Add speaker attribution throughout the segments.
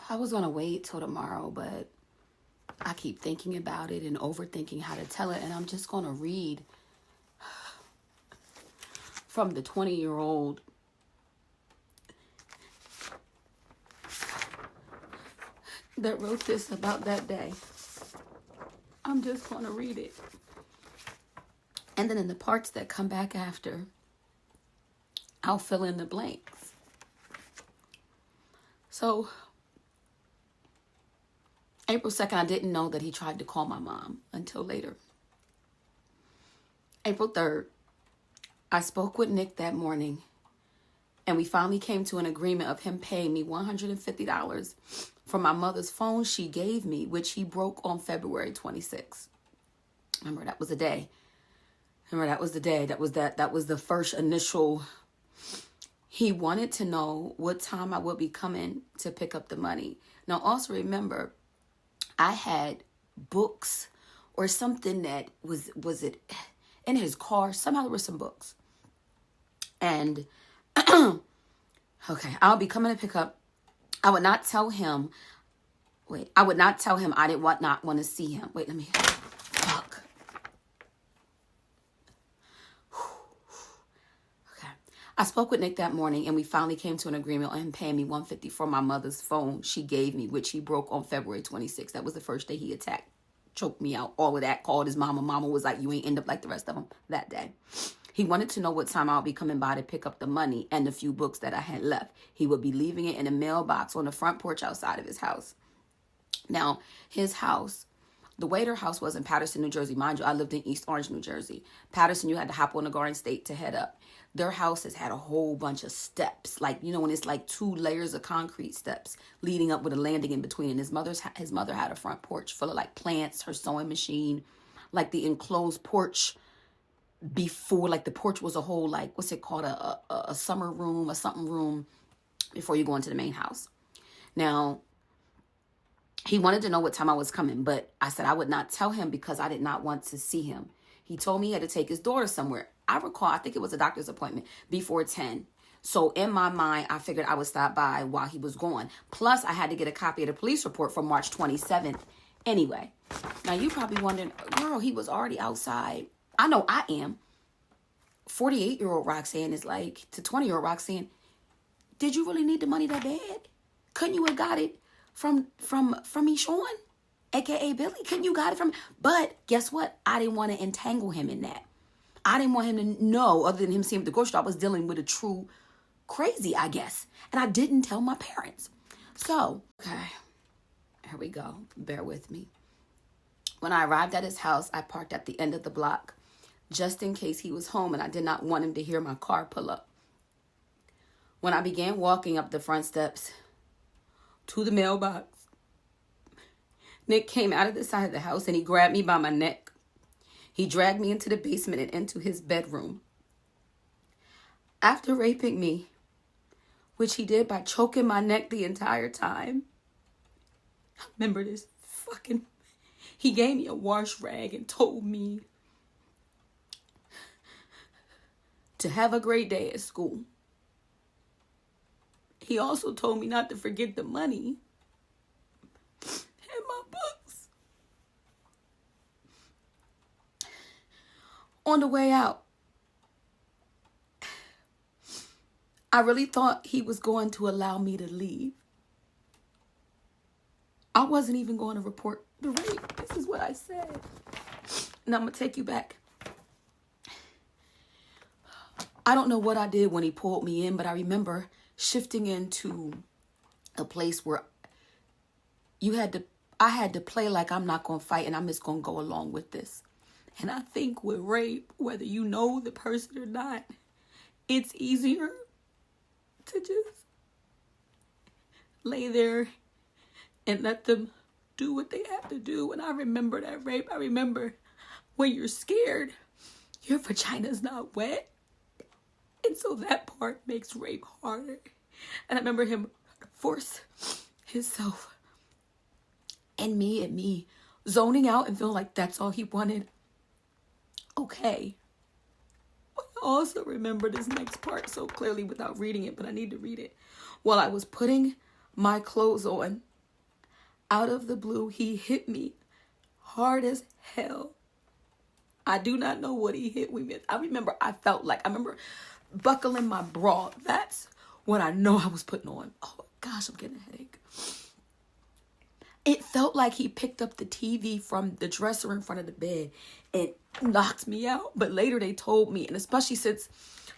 Speaker 1: I was going to wait till tomorrow, but I keep thinking about it and overthinking how to tell it. And I'm just going to read from the 20-year-old that wrote this about that day. I'm just going to read it. And then in the parts that come back after, I'll fill in the blanks. So, April 2nd, I didn't know that he tried to call my mom until later. April 3rd, I spoke with Nick that morning, and we finally came to an agreement of him paying me $150 for my mother's phone she gave me, which he broke on February 26th. Remember, that was the day. That was the first initial. He wanted to know what time I would be coming to pick up the money. Now, also remember, I had books or something that was it in his car? Somehow there were some books. And, okay, I'll be coming to pick up. I would not tell him I did not want to see him. Wait, let me, fuck. Okay. I spoke with Nick that morning, and we finally came to an agreement on him paying me $150 for my mother's phone she gave me, which he broke on February 26th. That was the first day he attacked, choked me out, all of that, called his mama. Mama was like, you ain't end up like the rest of them that day. He wanted to know what time I'll be coming by to pick up the money and the few books that I had left. He would be leaving it in a mailbox on the front porch outside of his house. Now, his house, the way their house was in Patterson, New Jersey, mind you, I lived in East Orange, New Jersey. Patterson, you had to hop on the Garden State to head up. Their house has had a whole bunch of steps, like, you know, when it's like 2 layers of concrete steps leading up with a landing in between. And his mother had a front porch full of like plants, her sewing machine, like the enclosed porch before, like the porch was a whole, like, what's it called, a summer room, a something room before you go into the main house. Now, he wanted to know what time I was coming, but I said I would not tell him because I did not want to see him. He told me he had to take his daughter somewhere. I recall, I think it was a doctor's appointment before 10. So in my mind, I figured I would stop by while he was gone. Plus, I had to get a copy of the police report from March 27th. Anyway, now you probably wondering, girl, he was already outside. I know I am. 48-year-old Roxanne is like to 20-year-old Roxanne, did you really need the money that bad? Couldn't you have got it from me, Sean, aka Billy? Couldn't you got it from? But guess what? I didn't want to entangle him in that. I didn't want him to know, other than him seeing at the grocery store, I was dealing with a true crazy, I guess. And I didn't tell my parents. So, okay, here we go. Bear with me. When I arrived at his house, I parked at the end of the block just in case he was home, and I did not want him to hear my car pull up. When I began walking up the front steps to the mailbox, Nick came out of the side of the house and he grabbed me by my neck. He dragged me into the basement and into his bedroom. After raping me, which he did by choking my neck the entire time, I remember this fucking, he gave me a wash rag and told me to have a great day at school. He also told me not to forget the money and my books. On the way out, I really thought he was going to allow me to leave. I wasn't even going to report the rape. This is what I said. And I'm going to take you back. I don't know what I did when he pulled me in, but I remember shifting into a place where I had to play like I'm not going to fight and I'm just going to go along with this. And I think with rape, whether you know the person or not, it's easier to just lay there and let them do what they have to do. And I remember that rape. I remember when you're scared, your vagina's not wet. And so that part makes rape harder. And I remember him force himself and me zoning out and feeling like that's all he wanted. Okay. But I also remember this next part so clearly without reading it, but I need to read it. While I was putting my clothes on, out of the blue, he hit me hard as hell. I do not know what he hit me with. I remember buckling my bra. That's what I know I was putting on. Oh gosh, I'm getting a headache. It felt like he picked up the TV from the dresser in front of the bed and knocked me out. But later they told me, and especially since,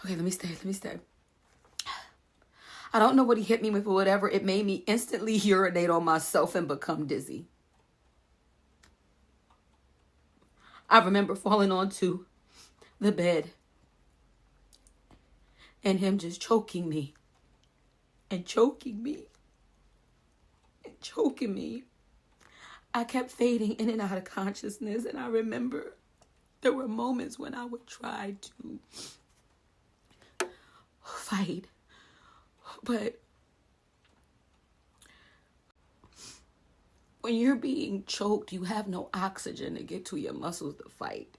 Speaker 1: okay, let me stay. I don't know what he hit me with or whatever. It made me instantly urinate on myself and become dizzy. I remember falling onto the bed and him just choking me and choking me and choking me. I kept fading in and out of consciousness, and I remember there were moments when I would try to fight, but when you're being choked, you have no oxygen to get to your muscles to fight.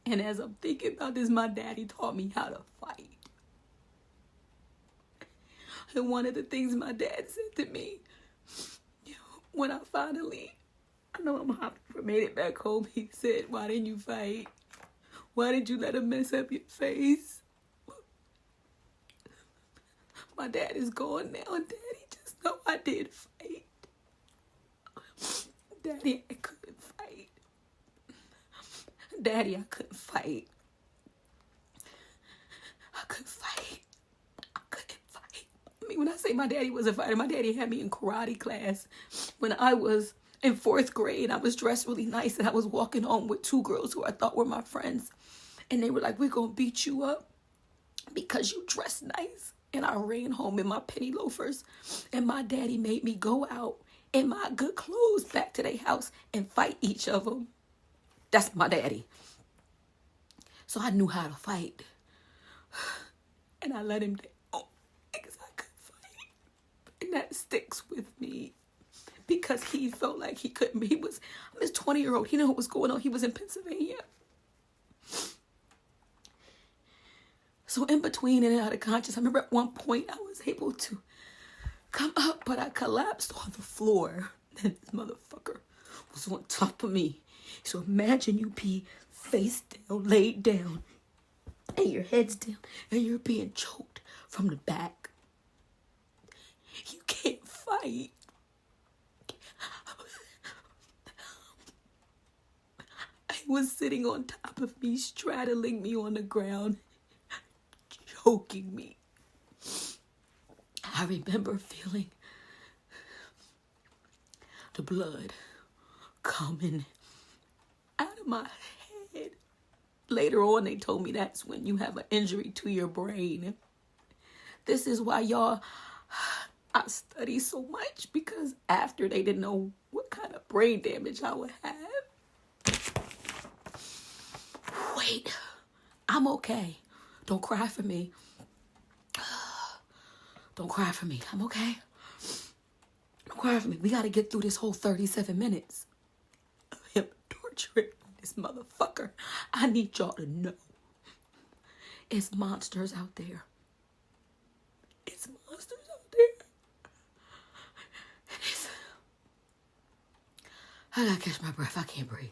Speaker 1: And as I'm thinking about this, my daddy taught me how to fight. And one of the things my dad said to me, when I know I'm happy for made it back home, he said, "Why didn't you fight? Why did you let him mess up your face?" My dad is gone now, and Daddy, just know I did fight. Daddy, I couldn't fight. Daddy, I couldn't fight. I couldn't fight. I mean, when I say my daddy was a fighter, my daddy had me in karate class when I was in 4th grade. I was dressed really nice, and I was walking home with 2 girls who I thought were my friends. And they were like, "We're going to beat you up because you dress nice." And I ran home in my penny loafers. And my daddy made me go out in my good clothes back to their house and fight each of them. That's my daddy. So I knew how to fight. And I let him down because I could fight. And that sticks with me because he felt like he couldn't be. I'm his 20-year-old. He knew what was going on. He was in Pennsylvania. So in between and out of conscious, I remember at one point I was able to come up, but I collapsed on the floor. And this motherfucker was on top of me. So imagine you be face down, laid down, and your head's down, and you're being choked from the back. You can't fight. He was sitting on top of me, straddling me on the ground, choking me. I remember feeling the blood coming out of my head. Later on, they told me that's when you have an injury to your brain. This is why, y'all, I study so much, because after they didn't know what kind of brain damage I would have. Wait, I'm okay. Don't cry for me. Don't cry for me. I'm okay. Don't cry for me. We got to get through this whole 37 minutes of him torturing this motherfucker. I need y'all to know. It's monsters out there. It's monsters out there. I gotta catch my breath. I can't breathe.